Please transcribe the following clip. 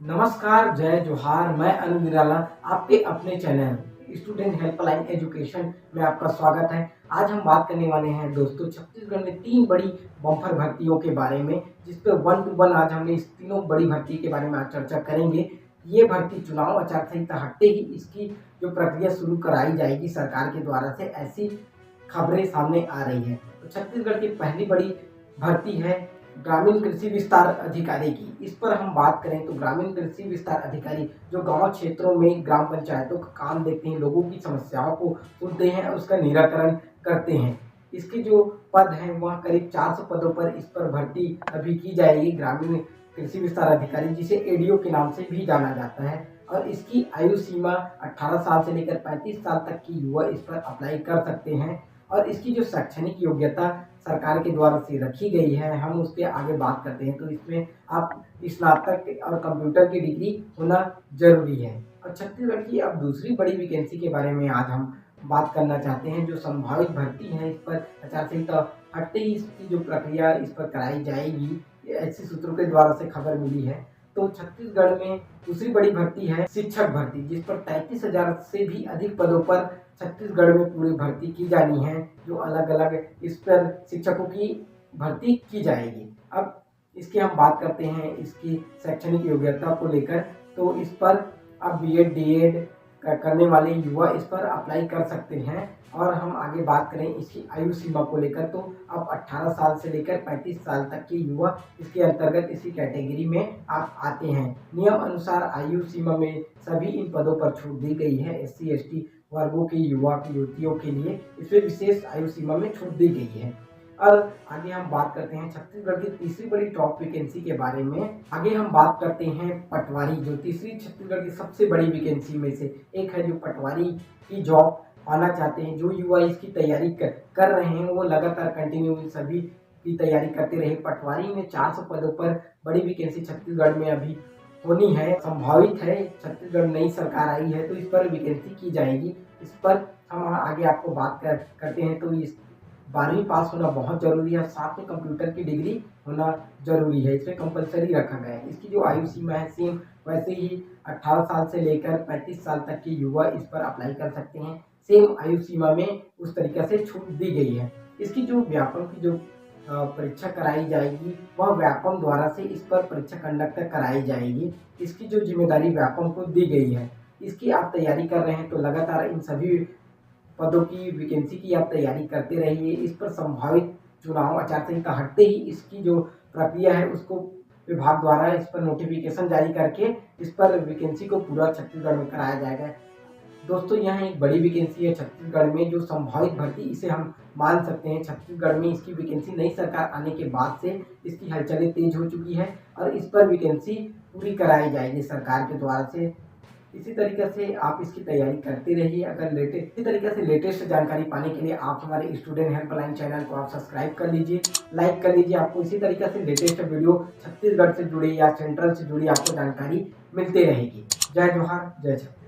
नमस्कार, जय जोहार। मैं अनु निराला, आपके अपने चैनल स्टूडेंट हेल्पलाइन एजुकेशन में आपका स्वागत है। आज हम बात करने वाले हैं दोस्तों छत्तीसगढ़ में 3 बड़ी बम्पर भर्तियों के बारे में, जिस पे 1 टू 1 आज हमने इस तीनों बड़ी भर्ती के बारे में आज चर्चा करेंगे। ये भर्ती चुनाव आचार संहिता हटते ही इसकी जो प्रक्रिया शुरू कराई जाएगी सरकार के द्वारा से, ऐसी खबरें सामने आ रही है। तो छत्तीसगढ़ की पहली बड़ी भर्ती है ग्रामीण कृषि विस्तार अधिकारी की। इस पर हम बात करें तो ग्रामीण कृषि विस्तार अधिकारी जो गांव क्षेत्रों में ग्राम पंचायतों का काम देखते हैं, लोगों की समस्याओं को सुनते हैं और उसका निराकरण करते हैं। इसके जो पद हैं वह करीब 400 पदों पर इस पर भर्ती अभी की जाएगी। ग्रामीण कृषि विस्तार अधिकारी, जिसे एडीओ के नाम से भी जाना जाता है, और इसकी आयु सीमा 18 साल से लेकर 35 साल तक की युवा इस पर अप्लाई कर सकते हैं। और इसकी जो शैक्षणिक योग्यता सरकार के द्वारा से रखी गई है, हम उसके आगे बात करते हैं। तो इसमें आप स्नातक और कंप्यूटर की डिग्री होना जरूरी है। और छत्तीसगढ़ की अब दूसरी बड़ी वैकेंसी के बारे में आज हम बात करना चाहते हैं, जो संभावित भर्ती है। इस पर आचार संहिता हटते ही इसकी जो प्रक्रिया इस पर कराई जाएगी, ऐसे सूत्रों के द्वारा से खबर मिली है। तो छत्तीसगढ़ में दूसरी बड़ी भर्ती है शिक्षक भर्ती, जिस पर 33,000 से भी अधिक पदों पर छत्तीसगढ़ में पूरी भर्ती की जानी है। जो अलग अलग इस पर शिक्षकों की भर्ती की जाएगी। अब इसकी हम बात करते हैं इसकी शैक्षणिक योग्यता को लेकर। तो इस पर अब बीएड डीएड करने वाले युवा इस पर अप्लाई कर सकते हैं। और हम आगे बात करें इसकी आयु सीमा को लेकर, तो अब 18 साल से लेकर 35 साल तक के युवा इसके अंतर्गत इसी कैटेगरी में आप आते हैं। नियम अनुसार आयु सीमा में सभी इन पदों पर छूट दी गई है। एससी एसटी वर्गों के युवा युवतियों के लिए इसमें विशेष आयु सीमा में छूट दी गई है। और आगे हम बात करते हैं छत्तीसगढ़ की तीसरी बड़ी टॉप वैकेंसी के बारे में। आगे हम बात करते हैं पटवारी, जो तीसरी छत्तीसगढ़ की सबसे बड़ी वैकेंसी में से एक है। जो पटवारी की जॉब पाना चाहते हैं, जो युवा इसकी तैयारी कर रहे हैं, वो लगातार कंटिन्यू सभी की तैयारी करते रहे। पटवारी में 400 पदों पर बड़ी वैकेंसी छत्तीसगढ़ में अभी होनी है, संभावित है। छत्तीसगढ़ नई सरकार आई है तो इस पर वैकेंसी की जाएगी। इस पर हम आगे आपको बात करते हैं। तो इस 12वीं पास होना बहुत जरूरी है, साथ में कंप्यूटर की डिग्री होना जरूरी है। इसमें कंपलसरी रखा गया है। इसकी जो आयु सीमा है सेम वैसे ही 18 साल से लेकर 35 साल तक के युवा इस पर अप्लाई कर सकते हैं। सेम आयु सीमा में उस तरीके से छूट दी गई है। इसकी जो व्यापम की जो परीक्षा कराई जाएगी, वह व्यापम द्वारा से इस पर परीक्षा कंडक्ट कराई जाएगी। इसकी जो जिम्मेदारी व्यापम को दी गई है। इसकी आप तैयारी कर रहे हैं तो लगातार इन सभी पदों की वैकेंसी की आप तैयारी करते रहिए। इस पर संभावित चुनाव आचार संहिता हटते ही इसकी जो प्रक्रिया है उसको विभाग द्वारा इस पर नोटिफिकेशन जारी करके इस पर वैकेंसी को पूरा छत्तीसगढ़ में कराया जाएगा। दोस्तों, यहाँ एक बड़ी वैकेंसी है छत्तीसगढ़ में, जो संभावित भर्ती इसे हम मान सकते हैं। छत्तीसगढ़ में इसकी वैकेंसी नई सरकार आने के बाद से इसकी हलचलें तेज हो चुकी है और इस पर वैकेंसी पूरी कराई जाएगी सरकार के द्वारा से। इसी तरीके से आप इसकी तैयारी करते रहिए। अगर इसी तरीके से लेटेस्ट जानकारी पाने के लिए आप हमारे स्टूडेंट हेल्पलाइन चैनल को आप सब्सक्राइब कर लीजिए, लाइक कर लीजिए। आपको इसी तरीके से लेटेस्ट वीडियो छत्तीसगढ़ से जुड़ी या सेंट्रल से जुड़ी आपको जानकारी मिलती रहेगी। जय जोहार, जय छत्तीसगढ़।